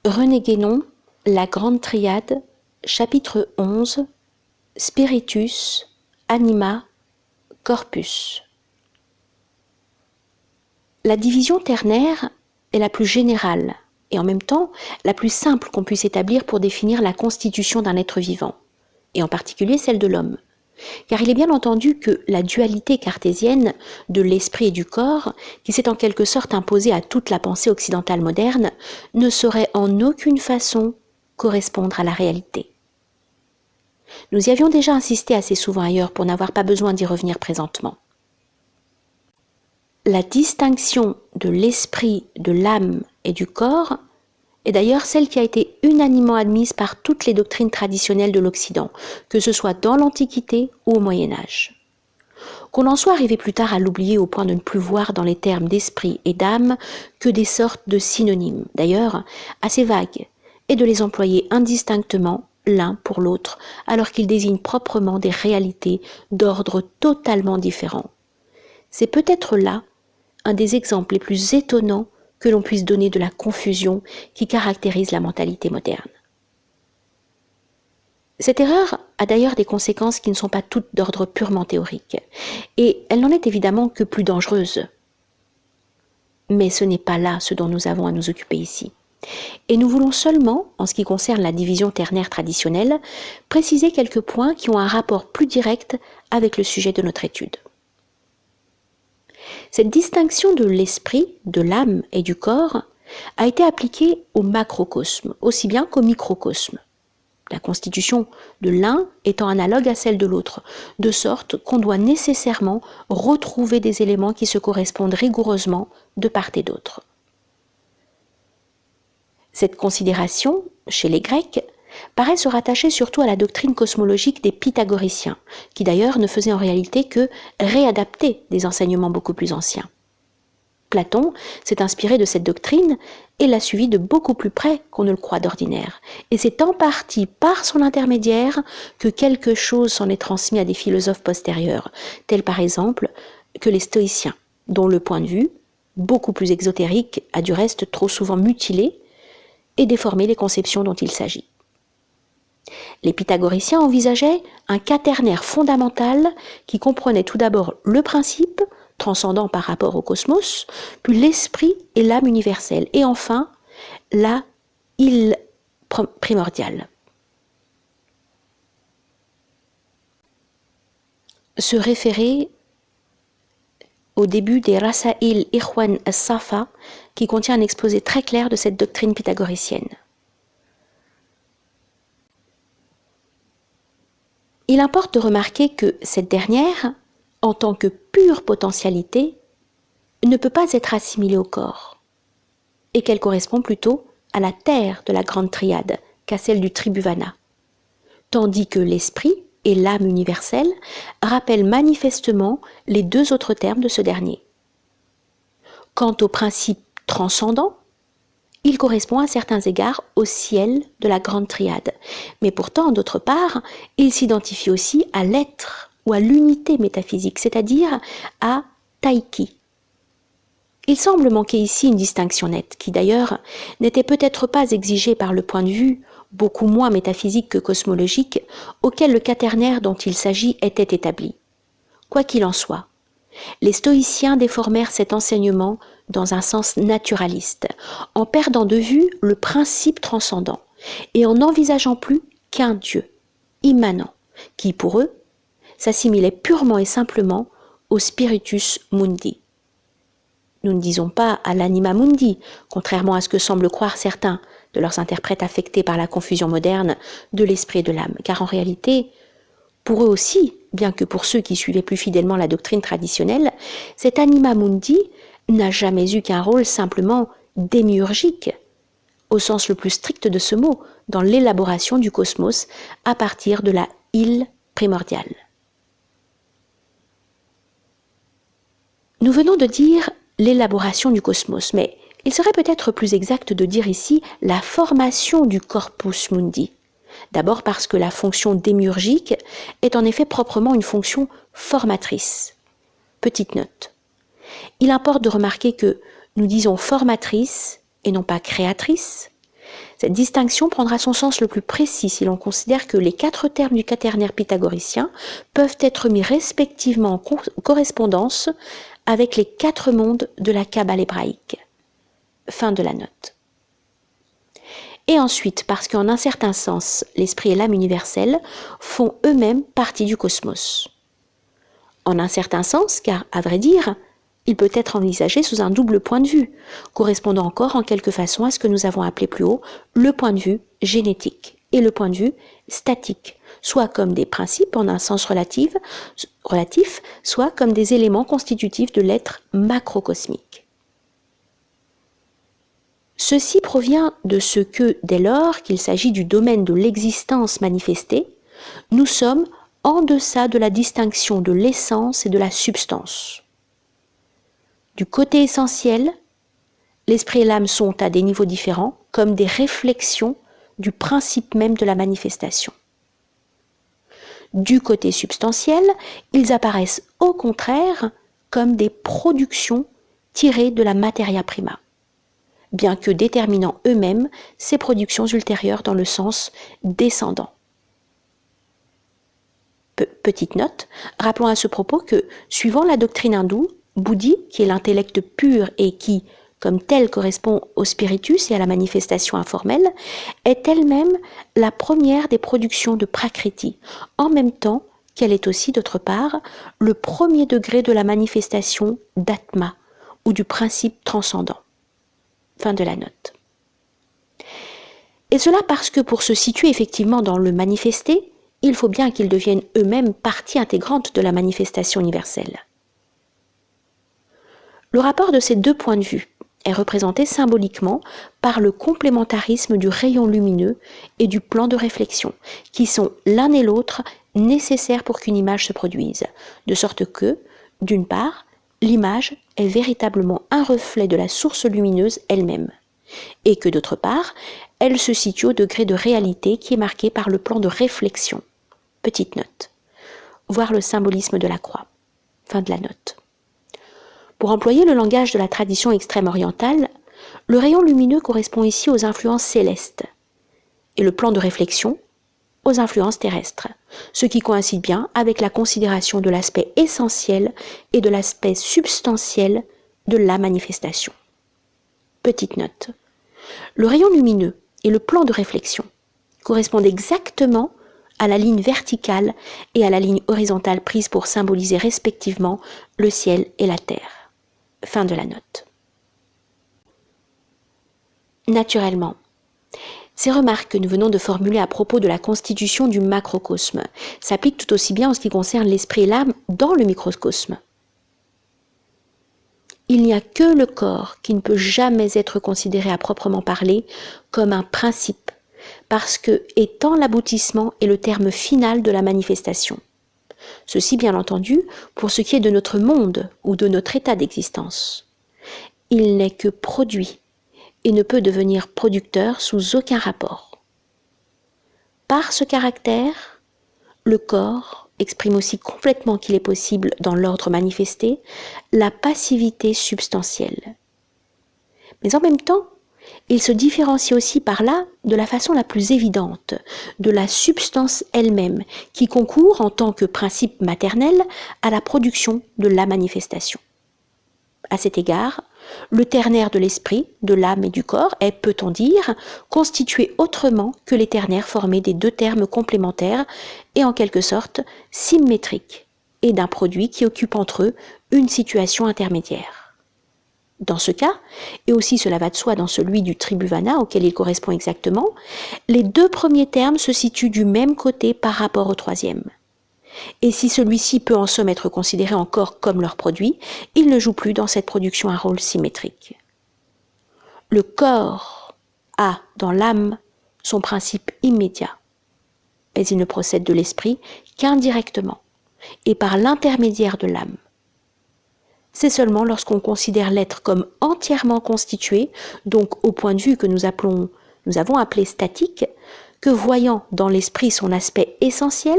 René Guénon, La Grande Triade, chapitre 11, Spiritus, Anima, Corpus. La division ternaire est la plus générale et en même temps la plus simple qu'on puisse établir pour définir la constitution d'un être vivant, et en particulier celle de l'homme. Car il est bien entendu que la dualité cartésienne de l'esprit et du corps, qui s'est en quelque sorte imposée à toute la pensée occidentale moderne, ne saurait en aucune façon correspondre à la réalité. Nous y avions déjà insisté assez souvent ailleurs pour n'avoir pas besoin d'y revenir présentement. La distinction de l'esprit, de l'âme et du corps est d'ailleurs celle qui a été unanimement admise par toutes les doctrines traditionnelles de l'Occident, que ce soit dans l'Antiquité ou au Moyen-Âge. Qu'on en soit arrivé plus tard à l'oublier au point de ne plus voir dans les termes d'esprit et d'âme que des sortes de synonymes, d'ailleurs assez vagues, et de les employer indistinctement l'un pour l'autre, alors qu'ils désignent proprement des réalités d'ordre totalement différent. C'est peut-être là un des exemples les plus étonnants que l'on puisse donner de la confusion qui caractérise la mentalité moderne. Cette erreur a d'ailleurs des conséquences qui ne sont pas toutes d'ordre purement théorique, et elle n'en est évidemment que plus dangereuse. Mais ce n'est pas là ce dont nous avons à nous occuper ici. Et nous voulons seulement, en ce qui concerne la division ternaire traditionnelle, préciser quelques points qui ont un rapport plus direct avec le sujet de notre étude. Cette distinction de l'esprit, de l'âme et du corps a été appliquée au macrocosme, aussi bien qu'au microcosme. La constitution de l'un étant analogue à celle de l'autre, de sorte qu'on doit nécessairement retrouver des éléments qui se correspondent rigoureusement de part et d'autre. Cette considération, chez les Grecs, paraît se rattacher surtout à la doctrine cosmologique des pythagoriciens, qui d'ailleurs ne faisaient en réalité que réadapter des enseignements beaucoup plus anciens. Platon s'est inspiré de cette doctrine et l'a suivie de beaucoup plus près qu'on ne le croit d'ordinaire. Et c'est en partie par son intermédiaire que quelque chose s'en est transmis à des philosophes postérieurs, tels par exemple que les stoïciens, dont le point de vue, beaucoup plus exotérique, a du reste trop souvent mutilé et déformé les conceptions dont il s'agit. Les pythagoriciens envisageaient un quaternaire fondamental qui comprenait tout d'abord le principe, transcendant par rapport au cosmos, puis l'esprit et l'âme universelle, et enfin la île primordiale. Se référer au début des Rasail Ikhwan as-Safa, qui contient un exposé très clair de cette doctrine pythagoricienne. Il importe de remarquer que cette dernière, en tant que pure potentialité, ne peut pas être assimilée au corps, et qu'elle correspond plutôt à la terre de la grande triade qu'à celle du tribhuvana, tandis que l'esprit et l'âme universelle rappellent manifestement les deux autres termes de ce dernier. Quant au principe transcendant, il correspond à certains égards au ciel de la grande triade, mais pourtant, d'autre part, il s'identifie aussi à l'être ou à l'unité métaphysique, c'est-à-dire à Taiki. Il semble manquer ici une distinction nette, qui d'ailleurs n'était peut-être pas exigée par le point de vue, beaucoup moins métaphysique que cosmologique, auquel le quaternaire dont il s'agit était établi. Quoi qu'il en soit, les stoïciens déformèrent cet enseignement dans un sens naturaliste, en perdant de vue le principe transcendant et en n'envisageant plus qu'un Dieu, immanent, qui pour eux s'assimilait purement et simplement au spiritus mundi. Nous ne disons pas à l'anima mundi, contrairement à ce que semblent croire certains de leurs interprètes affectés par la confusion moderne de l'esprit et de l'âme, car en réalité, pour eux aussi, bien que pour ceux qui suivaient plus fidèlement la doctrine traditionnelle, cet anima mundi n'a jamais eu qu'un rôle simplement démiurgique, au sens le plus strict de ce mot, dans l'élaboration du cosmos à partir de la île primordiale. Nous venons de dire l'élaboration du cosmos, mais il serait peut-être plus exact de dire ici la formation du corpus mundi. D'abord parce que la fonction démiurgique est en effet proprement une fonction formatrice. Petite note. Il importe de remarquer que nous disons formatrice et non pas créatrice, Cette distinction prendra son sens le plus précis si l'on considère que les 4 termes du quaternaire pythagoricien peuvent être mis respectivement en correspondance avec les 4 mondes de la Kabbale hébraïque. Fin de la note. Et ensuite, parce qu'en un certain sens, l'esprit et l'âme universelle font eux-mêmes partie du cosmos. En un certain sens, car, à vrai dire, il peut être envisagé sous un double point de vue, correspondant encore en quelque façon à ce que nous avons appelé plus haut le point de vue génétique et le point de vue statique, soit comme des principes en un sens relatif, soit comme des éléments constitutifs de l'être macrocosmique. Ceci provient de ce que, dès lors qu'il s'agit du domaine de l'existence manifestée, nous sommes en deçà de la distinction de l'essence et de la substance. Du côté essentiel, l'esprit et l'âme sont à des niveaux différents, comme des réflexions du principe même de la manifestation. Du côté substantiel, ils apparaissent au contraire comme des productions tirées de la materia prima, bien que déterminant eux-mêmes ces productions ultérieures dans le sens descendant. Petite note, rappelons à ce propos que, suivant la doctrine hindoue, Bouddhi, qui est l'intellect pur et qui, comme tel, correspond au spiritus et à la manifestation informelle, est elle-même la première des productions de Prakriti, en même temps qu'elle est aussi, d'autre part, le premier degré de la manifestation d'Atma, ou du principe transcendant. Fin de la note. Et cela parce que pour se situer effectivement dans le manifesté, il faut bien qu'ils deviennent eux-mêmes partie intégrante de la manifestation universelle. Le rapport de ces deux points de vue est représenté symboliquement par le complémentarisme du rayon lumineux et du plan de réflexion, qui sont l'un et l'autre nécessaires pour qu'une image se produise, de sorte que, d'une part, l'image est véritablement un reflet de la source lumineuse elle-même, et que d'autre part, elle se situe au degré de réalité qui est marqué par le plan de réflexion. Petite note. Voir le symbolisme de la croix. Fin de la note. Pour employer le langage de la tradition extrême orientale, le rayon lumineux correspond ici aux influences célestes, et le plan de réflexion aux influences terrestres, ce qui coïncide bien avec la considération de l'aspect essentiel et de l'aspect substantiel de la manifestation. Petite note. Le rayon lumineux et le plan de réflexion correspondent exactement à la ligne verticale et à la ligne horizontale prise pour symboliser respectivement le ciel et la terre. Fin de la note. Naturellement, ces remarques que nous venons de formuler à propos de la constitution du macrocosme s'appliquent tout aussi bien en ce qui concerne l'esprit et l'âme dans le microcosme. Il n'y a que le corps qui ne peut jamais être considéré à proprement parler comme un principe, parce que étant l'aboutissement et le terme final de la manifestation. Ceci, bien entendu, pour ce qui est de notre monde ou de notre état d'existence. Il n'est que produit et ne peut devenir producteur sous aucun rapport. Par ce caractère, le corps exprime aussi complètement qu'il est possible, dans l'ordre manifesté, la passivité substantielle. Mais en même temps, il se différencie aussi par là, de la façon la plus évidente, de la substance elle-même, qui concourt en tant que principe maternel à la production de la manifestation. À cet égard, le ternaire de l'esprit, de l'âme et du corps est, peut-on dire, constitué autrement que les ternaires formés des deux termes complémentaires et en quelque sorte symétriques, et d'un produit qui occupe entre eux une situation intermédiaire. Dans ce cas, et aussi cela va de soi dans celui du tribhuvana auquel il correspond exactement, les deux premiers termes se situent du même côté par rapport au troisième. Et si celui-ci peut en somme être considéré encore comme leur produit, il ne joue plus dans cette production un rôle symétrique. Le corps a dans l'âme son principe immédiat, mais il ne procède de l'esprit qu'indirectement et par l'intermédiaire de l'âme. C'est seulement lorsqu'on considère l'être comme entièrement constitué, donc au point de vue que nous avons appelé statique, que voyant dans l'esprit son aspect essentiel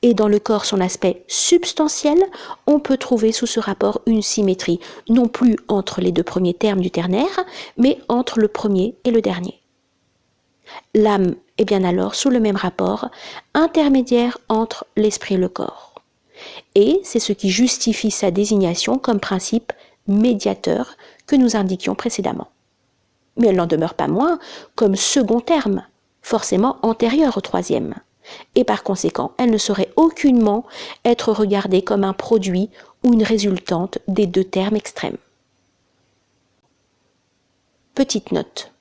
et dans le corps son aspect substantiel, on peut trouver sous ce rapport une symétrie, non plus entre les deux premiers termes du ternaire, mais entre le premier et le dernier. L'âme est bien alors sous le même rapport, intermédiaire entre l'esprit et le corps. Et c'est ce qui justifie sa désignation comme principe médiateur que nous indiquions précédemment. Mais elle n'en demeure pas moins comme second terme, forcément antérieur au troisième. Et par conséquent, elle ne saurait aucunement être regardée comme un produit ou une résultante des deux termes extrêmes. Petite note.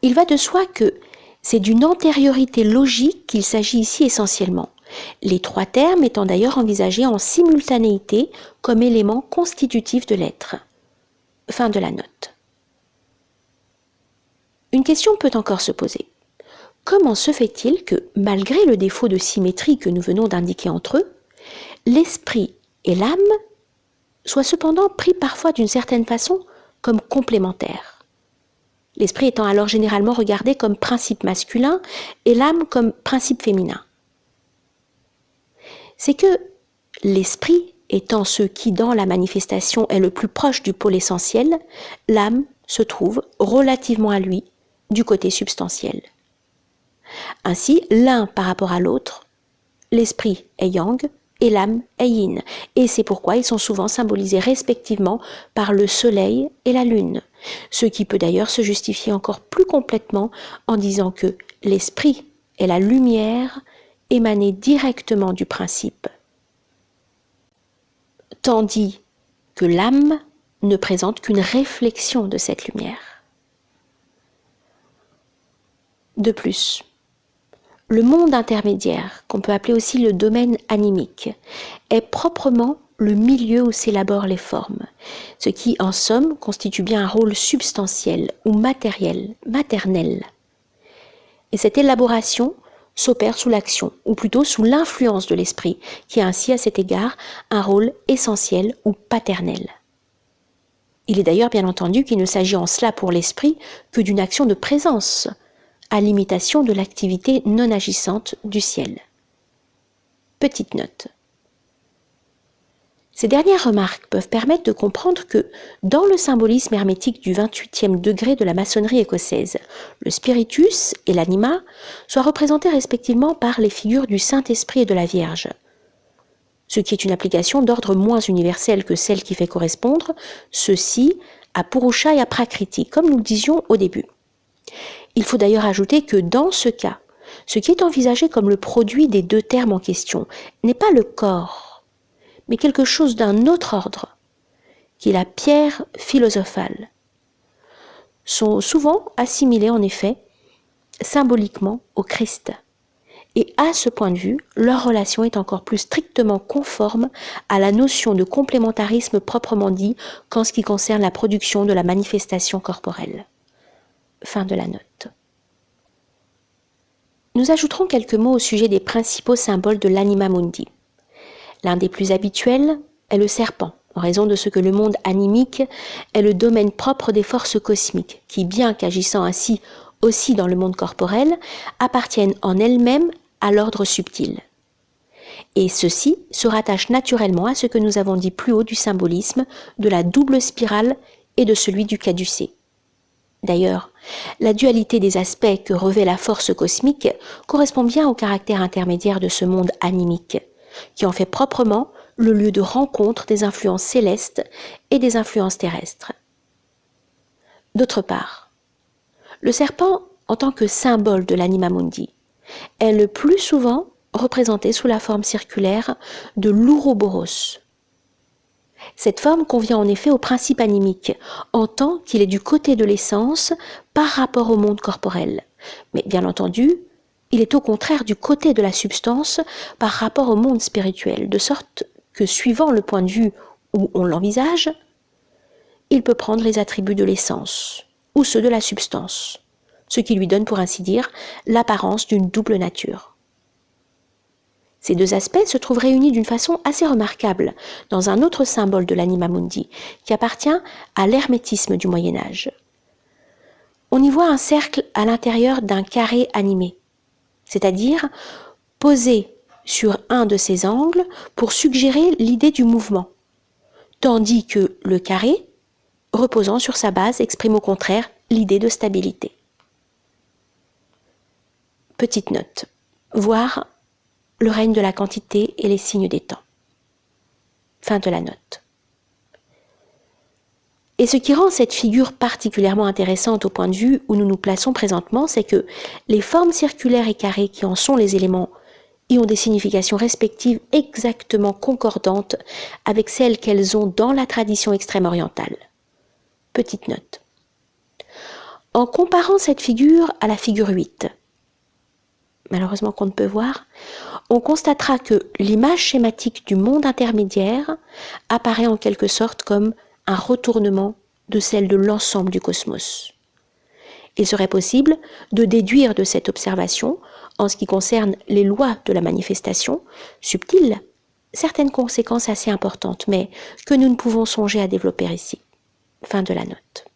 Il va de soi que c'est d'une antériorité logique qu'il s'agit ici essentiellement, les trois termes étant d'ailleurs envisagés en simultanéité comme éléments constitutifs de l'être. Fin de la note. Une question peut encore se poser. Comment se fait-il que, malgré le défaut de symétrie que nous venons d'indiquer entre eux, l'esprit et l'âme soient cependant pris parfois d'une certaine façon comme complémentaires? L'esprit étant alors généralement regardé comme principe masculin et l'âme comme principe féminin. C'est que l'esprit étant ce qui, dans la manifestation, est le plus proche du pôle essentiel, l'âme se trouve, relativement à lui, du côté substantiel. Ainsi, l'un par rapport à l'autre, l'esprit est yang et l'âme est yin, et c'est pourquoi ils sont souvent symbolisés respectivement par le soleil et la lune, ce qui peut d'ailleurs se justifier encore plus complètement en disant que l'esprit est la lumière émanée directement du principe, tandis que l'âme ne présente qu'une réflexion de cette lumière. De plus, le monde intermédiaire, qu'on peut appeler aussi le domaine animique, est proprement le milieu où s'élaborent les formes, ce qui, en somme, constitue bien un rôle substantiel ou matériel, maternel. Et cette élaboration s'opère sous l'action, ou plutôt sous l'influence de l'esprit, qui a ainsi à cet égard un rôle essentiel ou paternel. Il est d'ailleurs bien entendu qu'il ne s'agit en cela pour l'esprit que d'une action de présence, à l'imitation de l'activité non agissante du ciel. Petite note. Ces dernières remarques peuvent permettre de comprendre que, dans le symbolisme hermétique du 28e degré de la maçonnerie écossaise, le spiritus et l'anima soient représentés respectivement par les figures du Saint-Esprit et de la Vierge, ce qui est une application d'ordre moins universel que celle qui fait correspondre ceci à Purusha et à Prakriti, comme nous le disions au début. Il faut d'ailleurs ajouter que dans ce cas, ce qui est envisagé comme le produit des deux termes en question n'est pas le corps, mais quelque chose d'un autre ordre, qui est la pierre philosophale, sont souvent assimilés en effet symboliquement au Christ. Et à ce point de vue, leur relation est encore plus strictement conforme à la notion de complémentarisme proprement dit qu'en ce qui concerne la production de la manifestation corporelle. Fin de la note. Nous ajouterons quelques mots au sujet des principaux symboles de l'anima mundi. L'un des plus habituels est le serpent, en raison de ce que le monde animique est le domaine propre des forces cosmiques, qui, bien qu'agissant ainsi aussi dans le monde corporel, appartiennent en elles-mêmes à l'ordre subtil. Et ceci se rattache naturellement à ce que nous avons dit plus haut du symbolisme, de la double spirale et de celui du caducée. D'ailleurs, la dualité des aspects que revêt la force cosmique correspond bien au caractère intermédiaire de ce monde animique, qui en fait proprement le lieu de rencontre des influences célestes et des influences terrestres. D'autre part, le serpent, en tant que symbole de l'anima mundi, est le plus souvent représenté sous la forme circulaire de l'Ouroboros. Cette forme convient en effet au principe animique, en tant qu'il est du côté de l'essence par rapport au monde corporel. Mais bien entendu, il est au contraire du côté de la substance par rapport au monde spirituel, de sorte que suivant le point de vue où on l'envisage, il peut prendre les attributs de l'essence ou ceux de la substance, ce qui lui donne pour ainsi dire l'apparence d'une double nature. Ces deux aspects se trouvent réunis d'une façon assez remarquable dans un autre symbole de l'anima mundi qui appartient à l'hermétisme du Moyen-Âge. On y voit un cercle à l'intérieur d'un carré animé, c'est-à-dire posé sur un de ses angles pour suggérer l'idée du mouvement, tandis que le carré, reposant sur sa base, exprime au contraire l'idée de stabilité. Petite note. Voir le règne de la quantité et les signes des temps. Fin de la note. Et ce qui rend cette figure particulièrement intéressante au point de vue où nous nous plaçons présentement, c'est que les formes circulaires et carrées qui en sont les éléments y ont des significations respectives exactement concordantes avec celles qu'elles ont dans la tradition extrême orientale. Petite note. En comparant cette figure à la figure 8, malheureusement qu'on ne peut voir, on constatera que l'image schématique du monde intermédiaire apparaît en quelque sorte comme un retournement de celle de l'ensemble du cosmos. Il serait possible de déduire de cette observation, en ce qui concerne les lois de la manifestation, subtiles, certaines conséquences assez importantes, mais que nous ne pouvons songer à développer ici. Fin de la note.